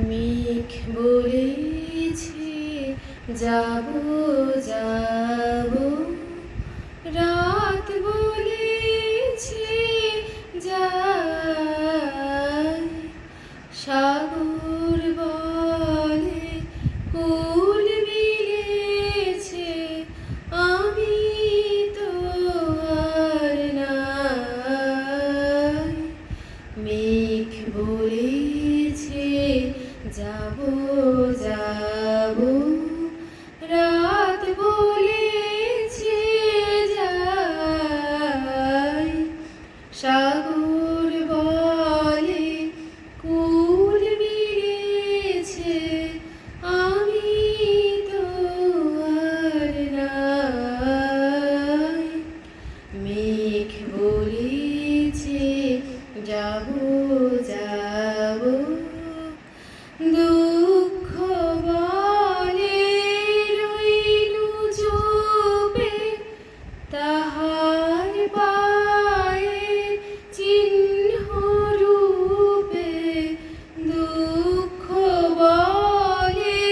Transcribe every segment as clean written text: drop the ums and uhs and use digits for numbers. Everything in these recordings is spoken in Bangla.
মেঘ বলেছে যাবো যাবো, রাত বলেছে যাই, সাগর বলে কুল মিলেছে, আমি তো আর নাই। মেঘ বলেছে যাবো যাবো, রাত বলেছে যাই, সাগর বলে কুল মিলেছে, আমি তো আর নাই। মেঘ বলেছে যাবো যাবো, দুঃখ বলে রইলু চুপে, তাহার পায়ের চিহ্ন রূপে। দুঃখ বলে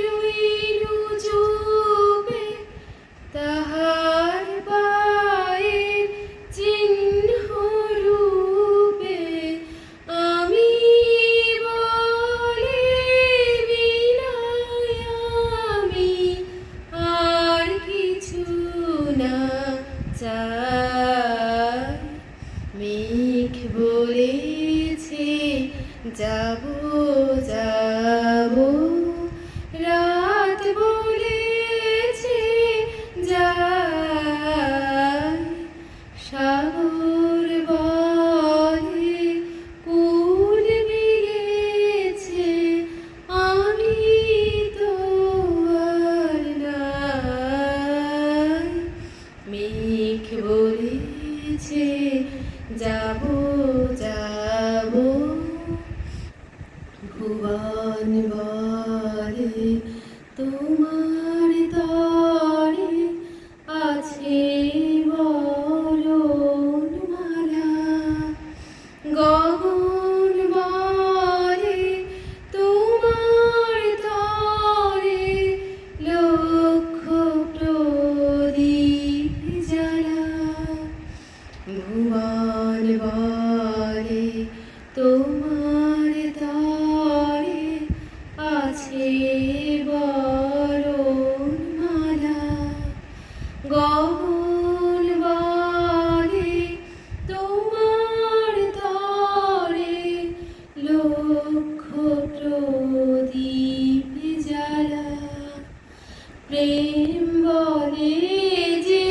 রইলু চুপে, তাহার পায়ের চিহ্ন রূপে। আমি বলে বিনায় আমি আর কিছু না চাই। মেঘ বলেছে যাবো যাবো, রাত বলেছে যাই, সাগর বলে কুল মিলেছে, আমি তো আর নাই। মেঘ বলেছে যাবো যাবো, ভুবন বলে তোমার তরে আছে বরণমালা। গগন বলে তোমার তরে লক্ষ প্রদীপ জ্বালা। ভুবন বলে তোমার তরে আছে বরণমালা। গগন বলে তোমার তরে লক্ষ প্রদীপ জ্বালা। প্রেম বলে যে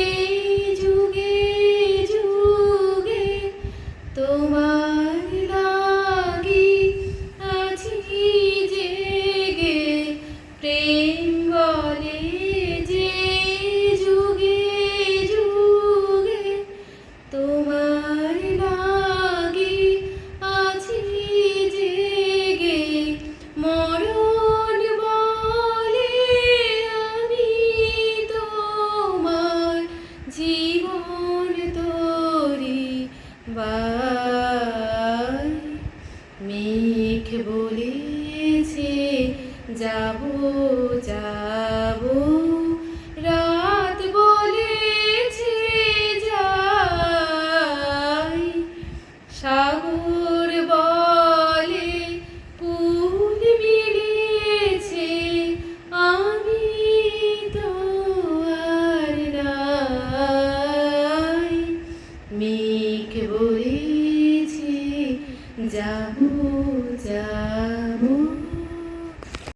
যুগে যুগে তোমার লাগি আছি জেগে। প্রেম বলে যে যুগে যুগে তোমার লাগি আছি জেগে। মরণ বলে আমি তোমার জীবন তোরি বাই। মেঘ বলেছে যাবো যাবো, রাত বলেছে যাই, সাগর বলে কুল মিলেছে, আমি তো আর নাই। মেঘ বলেছে যাবো যাবো।